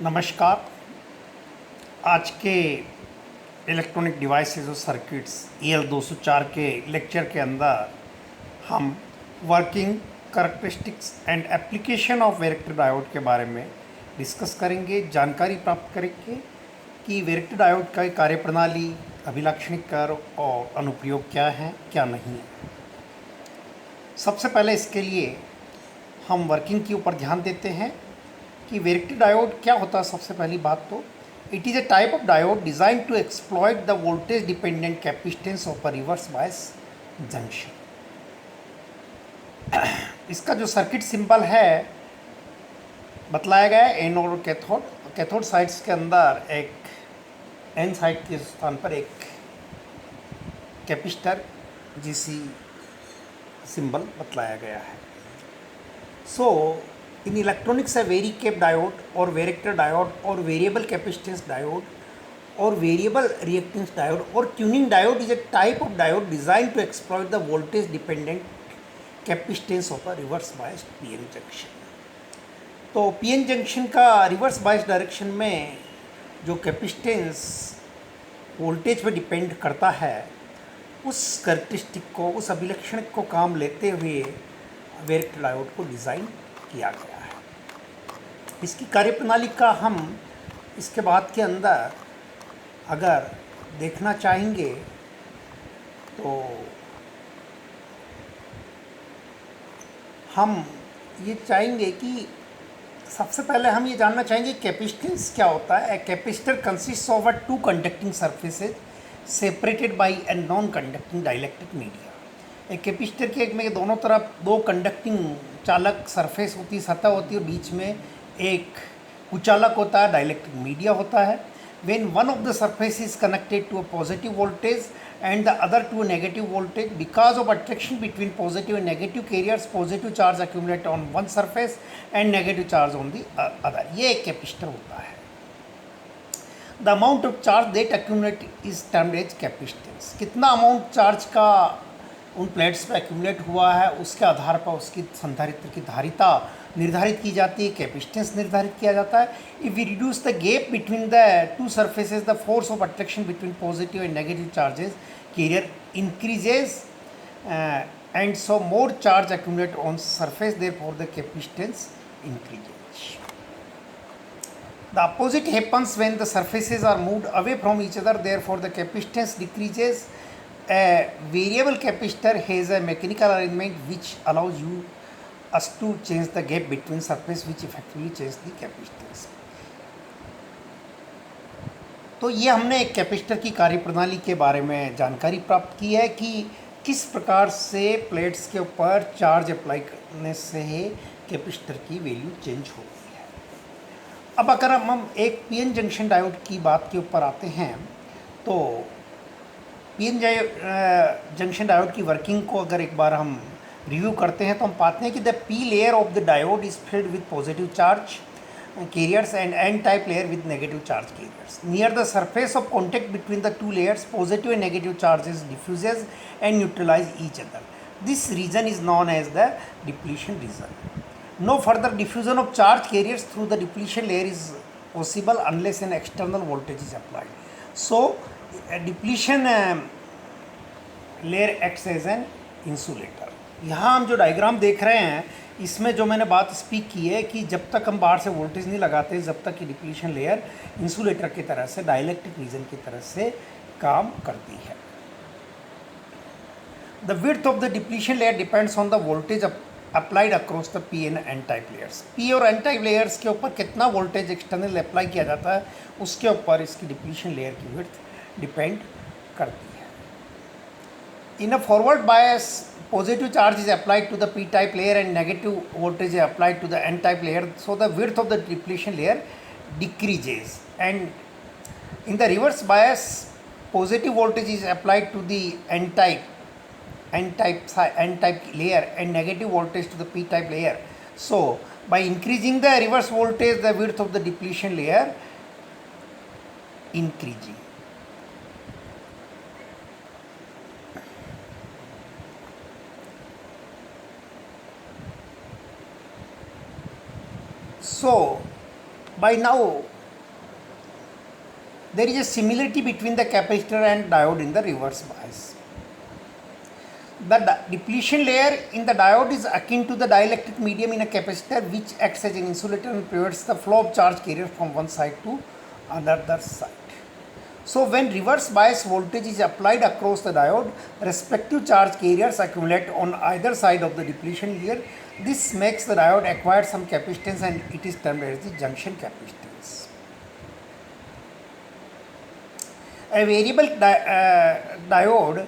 नमस्कार। आज के इलेक्ट्रॉनिक डिवाइसेस और सर्किट्स EL 204 के लेक्चर के अंदर हम working characteristics and application of varactor diode के बारे में डिस्कस करेंगे, जानकारी प्राप्त करेंगे कि वैरेक्टर डायोड का कार्यप्रणाली, अभिलाक्षणिक कर्व और अनुप्रयोग क्या है, क्या नहीं है। सबसे पहले इसके लिए हम वर्किंग के ऊपर ध्यान देते हैं कि वैरेक्टर डायोड क्या होता है। सबसे पहली बात तो it is a type of diode design to exploit the voltage dependent capacitance of a reverse bias junction. इसका जो सर्किट सिंबल है बतलाया गया है एनोड और कैथोड। कैथोड साइड्स के अंदर एक एन साइड के स्थान पर एक कैपेसिटर GC सिंबल बतलाया गया है। सो इन इलेक्ट्रॉनिक्स है वेरी कैप डायोड और वैरेक्टर डायोड और वेरिएबल कैपेसिटेंस डायोड और वेरिएबल रिएक्टेंस डायोड और tuning diode is a type of diode design to exploit the voltage dependent capacitance of a reverse biased PN junction. तो PN junction का reverse bias direction में जो capacitance voltage पर depend करता है, उस characteristic को, उस अभिलक्षण को काम लेते हुए वैरेक्टर डायोड को डिज़ाइन किया गया है। इसकी कार्यप्रणाली का हम इसके बाद के अंदर अगर देखना चाहेंगे तो हम ये चाहेंगे कि सबसे पहले हम ये जानना चाहेंगे कैपेसिटेंस क्या होता है। Capacitor consist of two conducting surfaces separated by a non conducting dielectric media. एक कैपेसिटर के एक में दोनों तरफ दो कंडक्टिंग चालक सरफेस होती है, सतह होती है, और बीच में एक कुचालक होता है, डाइलेक्ट्रिक मीडिया होता है। When one of the surface is connected to a positive voltage and the other to a negative voltage, because of attraction between positive and negative carriers, positive charge accumulate on one surface and negative charge on the other. ये एक capacitor होता है। The amount of charge that accumulate is termed as capacitance. कितना amount charge का उन plates पर accumulate हुआ है, उसके आधार पर उसकी संधारित्र की धारिता निर्धारित की जाती है, कैपेसिटेंस निर्धारित किया जाता है। If we reduce the gap between the two surfaces, the force of attraction between positive and negative charges carrier increases and so more charge accumulate on surface, therefore the capacitance increases. The opposite happens when the surfaces are moved away from each other, therefore the capacitance decreases. A variable capacitor has a mechanical arrangement which allows us to change the gap between surface, which effectively changes the capacitance. तो ये हमने एक capacitor की कार्यप्रणाली के बारे में जानकारी प्राप्त की है कि किस प्रकार से प्लेट्स के ऊपर चार्ज अप्लाई करने से कैपेसिटर की वैल्यू चेंज होती है। अब अगर हम एक PN जंक्शन डायोड की बात के ऊपर आते हैं तो PN जंक्शन डायोड की वर्किंग को अगर एक बार हम रिव्यू करते हैं तो हम पाते हैं कि the P layer of the diode is filled with positive charge carriers and N type layer with negative charge carriers. Near the surface of contact between the two layers, positive and negative charges diffuses and neutralize each other. This region is known as the depletion region. No further diffusion of charge carriers through the depletion layer is possible unless an external voltage is applied. So, a depletion layer acts as an insulator. यहाँ हम जो diagram देख रहे हैं इसमें जो मैंने बात स्पीक की है कि जब तक हम बाहर से वोल्टेज नहीं लगाते, जब तक कि डिप्लीशन लेयर इंसुलेटर की तरह से, डाइलेक्ट्रिक रीजन की तरह से काम करती है। The width of the depletion layer depends on the voltage applied across the P and N type layers. P और N टाइप लेयर्स के ऊपर कितना वोल्टेज एक्सटर्नल अप्लाई किया जाता है, उसके ऊपर इसकी डिप्लीशन लेयर की विड्थ डिपेंड करती है। In a forward bias, positive charge is applied to the P type layer and negative voltage is applied to the N type layer, so the width of the depletion layer decreases. And in the reverse bias, positive voltage is applied to the N type layer and negative voltage to the P type layer. So by increasing the reverse voltage, the width of the depletion layer increasing. So by now there is a similarity between the capacitor and diode in the reverse bias. The depletion layer in the diode is akin to the dielectric medium in a capacitor, which acts as an insulator and prevents the flow of charge carrier from one side to another side. So when reverse bias voltage is applied across the diode, respective charge carriers accumulate on either side of the depletion layer. This makes the diode acquire some capacitance, and it is termed as the junction capacitance. A variable diode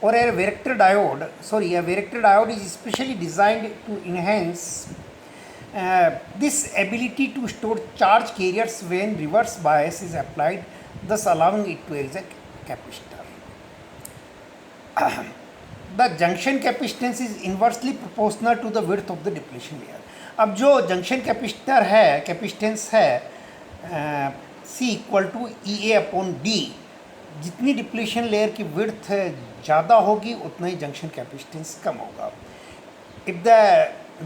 or a varactor diode is specially designed to enhance this ability to store charge carriers when reverse bias is applied, thus allowing it to act as a capacitor. The junction capacitance is inversely proportional to the width of the depletion layer. अब जो junction capacitor है, capacitance है C equal to EA upon D, जितनी depletion layer की width ज़्यादा होगी उतना ही जंक्शन कैपेसिटेंस कम होगा. If the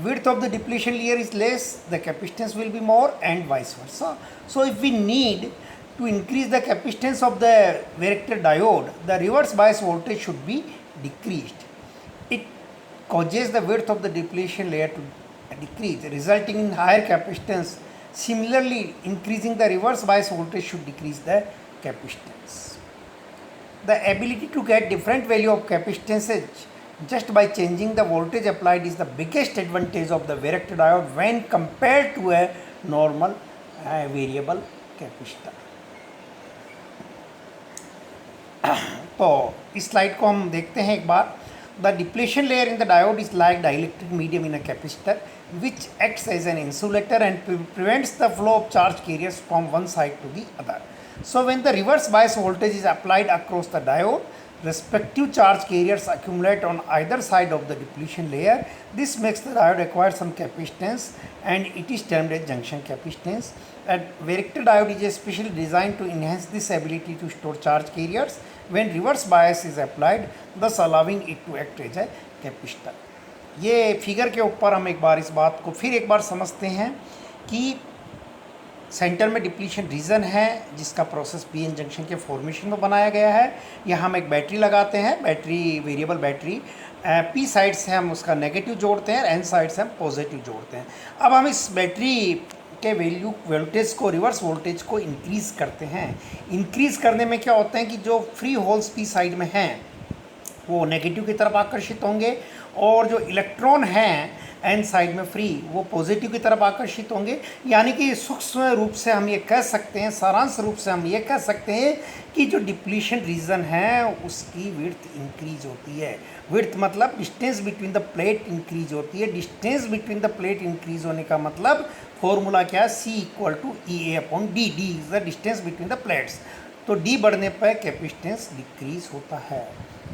width of the depletion layer is less, the capacitance will be more, and vice versa. So if we need to increase the capacitance of the varactor diode, the reverse bias voltage should be decreased. It causes the width of the depletion layer to decrease, resulting in higher capacitance. Similarly, increasing the reverse bias voltage should decrease the capacitance. The ability to get different value of capacitance just by changing the voltage applied is the biggest advantage of the varactor diode when compared to a normal variable capacitor. तो इस slide को हम देखते हैं एक बार. The depletion layer in the diode is like dielectric medium in a capacitor, which acts as an insulator and prevents the flow of charge carriers from one side to the other. So when the reverse bias voltage is applied across the diode, respective charge carriers accumulate on either side of the depletion layer. This makes the diode acquire some capacitance, and it is termed as junction capacitance. And varactor diode is especially designed to enhance this ability to store charge carriers when reverse bias is applied, thus allowing it to act as a capacitor. ये figure के ऊपर हम एक बार इस बात को फिर एक बार समझते हैं कि सेंटर में डिप्लीशन रीजन है जिसका प्रोसेस पीएन जंक्शन के फॉर्मेशन में बनाया गया है. यहाँ हम एक बैटरी लगाते हैं, battery variable battery. P side से हम उसका नेगेटिव जोड़ते हैं, एन साइड से हम पॉजिटिव जोड़ते हैं. अब हम इस बैटरी के वैल्यू वोल्टेज को, रिवर्स वोल्टेज को इंक्रीज़ करते हैं. इंक्रीज़ करने में क्या होता है कि जो फ्री होल्स पी साइड में हैं वो नेगेटिव की तरफ आकर्षित होंगे, और जो इलेक्ट्रॉन हैं एन साइड में फ्री वो पॉजिटिव की तरफ आकर्षित होंगे. यानी कि सूक्ष्म रूप से हम ये कह सकते हैं, सारांश रूप से हम ये कह सकते हैं कि जो डिप्लीशन रीजन है उसकी विड्थ इंक्रीज होती है. विड्थ मतलब distance between the plate increase होती है. Distance between the plate increase होने का मतलब फॉर्मूला क्या है, C equal to EA upon D. D is the distance between the plates. तो D बढ़ने पर कैपेसिटेंस डिक्रीज होता है.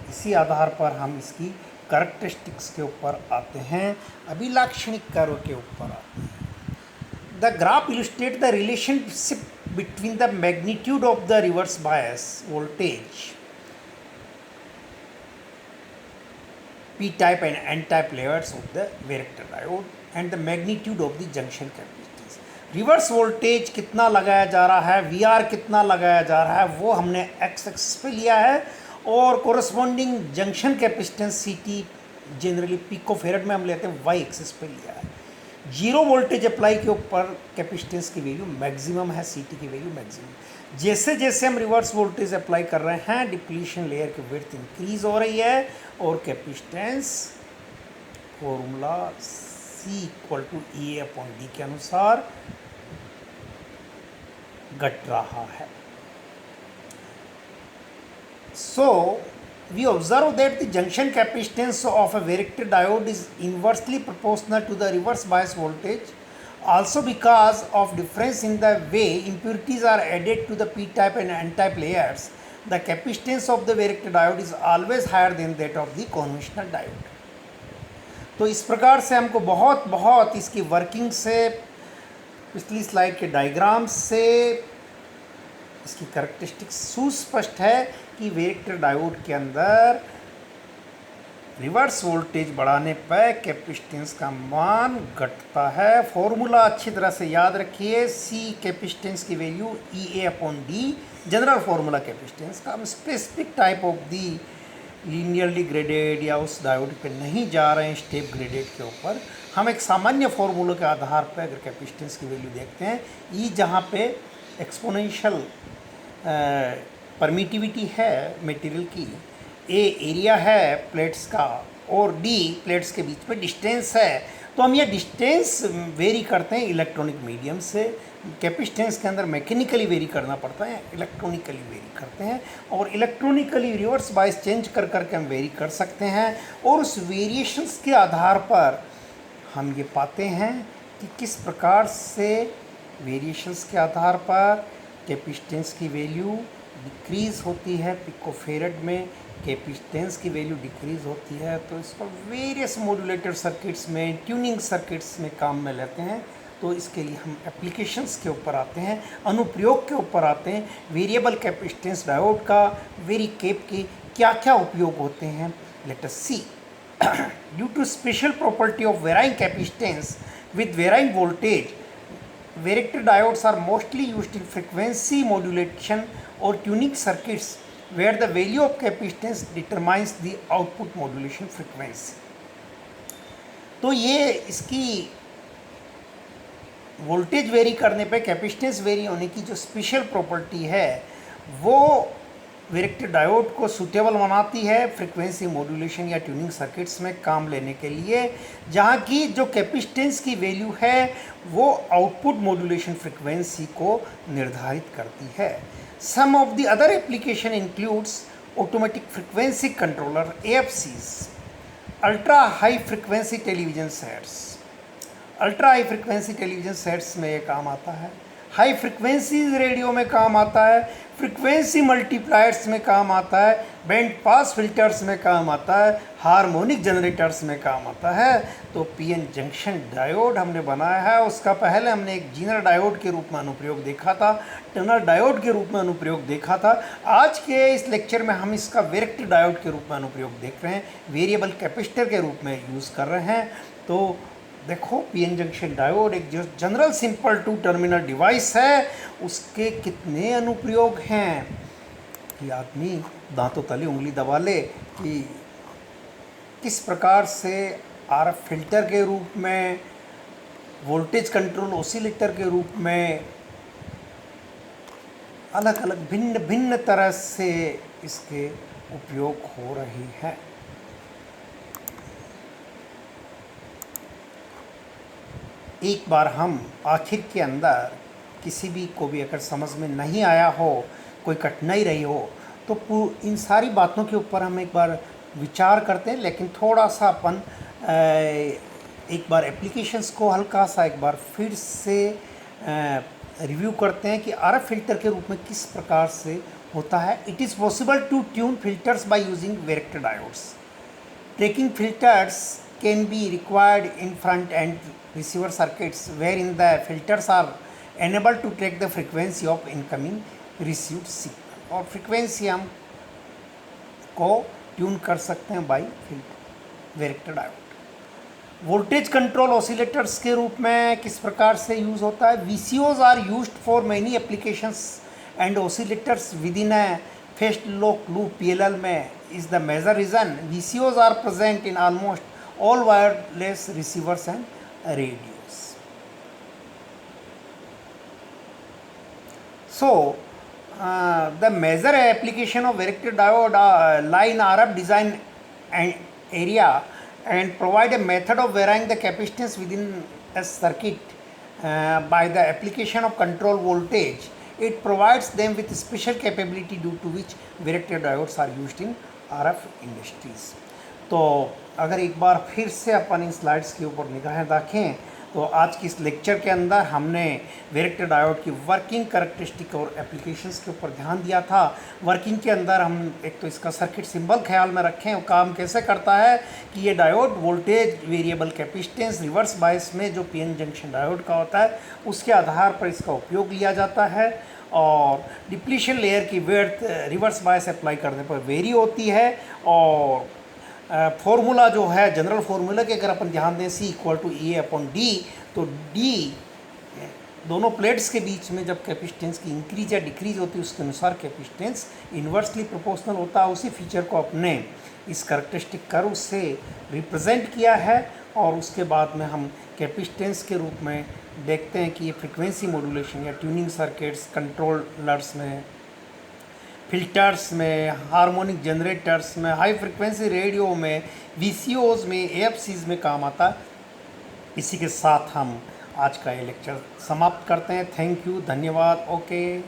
इसी आधार पर हम इसकी कैरेक्टरिस्टिक्स के ऊपर आते हैं, अभी लाक्षणिक कार्यों के ऊपर आते हैं. The graph illustrate the relationship between the magnitude of the reverse bias voltage P type and N type layers of the varactor diode and the magnitude of the junction capacitance. Reverse voltage कितना लगाया जा रहा है, VR कितना लगाया जा रहा है, वो हमने x एक्सिस पे लिया है, और corresponding junction capacitance CT generally picofarad में हम लेते हैं, y एक्सिस पे लिया है. जीरो वोल्टेज अप्लाई के ऊपर कैपेसिटेंस की वैल्यू मैक्सिमम है, CT की वैल्यू मैक्सिमम. जैसे जैसे हम रिवर्स वोल्टेज अप्लाई कर रहे हैं डिप्लीशन लेयर की विड्थ इंक्रीज हो रही है और capacitance formula C equal to EA upon D के अनुसार घट रहा है. So we observe that the junction capacitance of a varactor diode is inversely proportional to the reverse bias voltage. Also, because of difference in the way impurities are added to the p-type and n-type layers, the capacitance of the varactor diode is always higher than that of the conventional diode. तो इस प्रकार से हमको बहुत इसकी working से, पिछली slide के डायग्राम से इसकी कैरेक्टरिस्टिक्स सुस्पष्ट है कि वेक्टर डायोड के अंदर रिवर्स वोल्टेज बढ़ाने पर कैपेसिटेंस का मान घटता है। फॉर्मूला अच्छी तरह से याद रखिए, सी कैपेसिटेंस की value e a upon d, general formula capacitance का। हम specific type of the linearly graded या उस डायोड पे नहीं जा रहे हैं स्टेप ग्रेडेड के ऊपर। हम एक सामान्य फॉर्मूले के आधार पर अगर कैपेसिटेंस की वैल्यू देखते हैं, ई जहाँ पे एक्सपोनेंशियल परमिटिविटी है मटेरियल की, ए एरिया है प्लेट्स का, और डी प्लेट्स के बीच में डिस्टेंस है, तो हम ये डिस्टेंस वेरी करते हैं इलेक्ट्रॉनिक मीडियम से। कैपेसिटेंस के अंदर मैकेनिकली वेरी करना पड़ता है, इलेक्ट्रॉनिकली वेरी करते हैं, और इलेक्ट्रॉनिकली रिवर्स बायस चेंज कर करके हम वेरी कर सकते हैं। और उस वेरिएशंस के आधार पर हम ये पाते हैं कि किस प्रकार से वेरिएशंस के आधार पर कैपेसिटेंस की वैल्यू डिक्रीज़ होती है। पिकोफेरेड में कैपेसिटेंस की वैल्यू डिक्रीज़ होती है, तो इसको वेरियस मॉड्यूलेटर सर्किट्स में, ट्यूनिंग सर्किट्स में काम में लेते हैं। तो इसके लिए हम एप्लीकेशंस के ऊपर आते हैं, अनुप्रयोग के ऊपर आते हैं। वेरिएबल कैपेसिटेंस डायोड का वेरी कैप के क्या क्या उपयोग होते हैं, let us see. Due to special property of varying capacitance with varying voltage, Varactor diodes are mostly used in frequency modulation or tuning circuits where the value of capacitance determines the output modulation frequency। तो ये इसकी voltage very करने पे capacitance very होने की जो special property है, वो वेरेक्टर डायोड को सूटेबल बनाती है फ्रीक्वेंसी मॉड्यूलेशन या ट्यूनिंग सर्किट्स में काम लेने के लिए, जहाँ की जो कैपेसिटेंस की वैल्यू है वो आउटपुट मॉड्यूलेशन फ्रीक्वेंसी को निर्धारित करती है। Some of the other application includes automatic frequency controller AFCs, ultra high frequency television sets. Ultra high frequency television sets में ये काम आता है, हाई फ्रीक्वेंसीज रेडियो में काम आता है, फ्रीक्वेंसी मल्टीप्लायर्स में काम आता है, बैंड पास फिल्टर्स में काम आता है, हार्मोनिक जनरेटर्स में काम आता है। तो पीएन जंक्शन डायोड हमने बनाया है, उसका पहले हमने एक जीनर डायोड के रूप में अनुप्रयोग देखा था, टनल डायोड के रूप में अनुप्रयोग देखा था। आज के इस लेक्चर में हम इसका वेरेक्टर डायोड के रूप में अनुप्रयोग देख रहे हैं, वेरिएबल कैपेसिटर के रूप में यूज़ कर रहे हैं। तो देखो, पीएन जंक्शन डायोड एक जो general simple two terminal device है, उसके कितने अनुप्रयोग हैं कि आदमी दांतों तले उंगली दबा ले कि किस प्रकार से आरएफ फिल्टर के रूप में, वोल्टेज कंट्रोल ऑसिलेटर के रूप में, अलग अलग भिन्न भिन्न तरह से इसके उपयोग हो रहे हैं। एक बार हम आखिर के अंदर किसी भी को भी अगर समझ में नहीं आया हो, कोई कठिनाई रही हो, तो इन सारी बातों के ऊपर हम एक बार विचार करते हैं। लेकिन थोड़ा सा अपन एक बार एप्लीकेशंस को हल्का सा एक बार फिर से रिव्यू करते हैं कि आरएफ फिल्टर के रूप में किस प्रकार से होता है। It is possible to tune filters by using varactor diodes. Tracking filters can be required in front end receiver circuits wherein the filters are enabled to track the frequency of incoming received signal। और frequency हम को tune कर सकते हैं by varactor diode. Voltage control oscillators के रूप में किस प्रकार से यूज़ होता है। VCOs are used for many applications and oscillators within a phase lock loop PLL में is the major reason. VCOs are present in almost all wireless receivers and radios। So the major application of Varactor diode lie in RF design and area and provide a method of varying the capacitance within a circuit by the application of control voltage. It provides them with special capability due to which Varactor diodes are used in RF industries। तो अगर एक बार फिर से अपन इन slides के ऊपर निगाहें रखें, तो आज की इस लेक्चर के अंदर हमने वेरेक्टर डायोड की वर्किंग कैरेक्टरिस्टिक और एप्लीकेशंस के ऊपर ध्यान दिया था। वर्किंग के अंदर हम एक तो इसका सर्किट सिंबल ख्याल में रखें, और काम कैसे करता है कि ये diode voltage, variable capacitance, reverse bias में जो पीएन जंक्शन डायोड का होता है उसके आधार पर इसका उपयोग लिया जाता है। और डिप्लीशन लेयर की विड्थ रिवर्स बायस अप्लाई करने पर वेरी होती है, और फॉर्मूला जो है जनरल फार्मूला के अगर अपन ध्यान दें C इक्वल टू A/D, तो D दोनों प्लेट्स के बीच में जब कैपेसिटेंस की इंक्रीज या डिक्रीज होती है उसके अनुसार कैपेसिटेंस इन्वर्सली प्रोपोर्शनल होता है। उसी फीचर को अपने इस कैरेक्टरिस्टिक कर्व से रिप्रेजेंट किया है और उसके बाद में हम कैपेसिटेंस के रूप में देखते हैं कि ये फ्रीक्वेंसी मॉड्यूलेशन या ट्यूनिंग सर्किट्स, कंट्रोलर्स में, फिल्टर्स में, हार्मोनिक जनरेटर्स में, हाई फ्रिक्वेंसी रेडियो में, VCOs में, AFCs में काम आता है। इसी के साथ हम आज का ये लेक्चर समाप्त करते हैं। थैंक यू, धन्यवाद, ओके।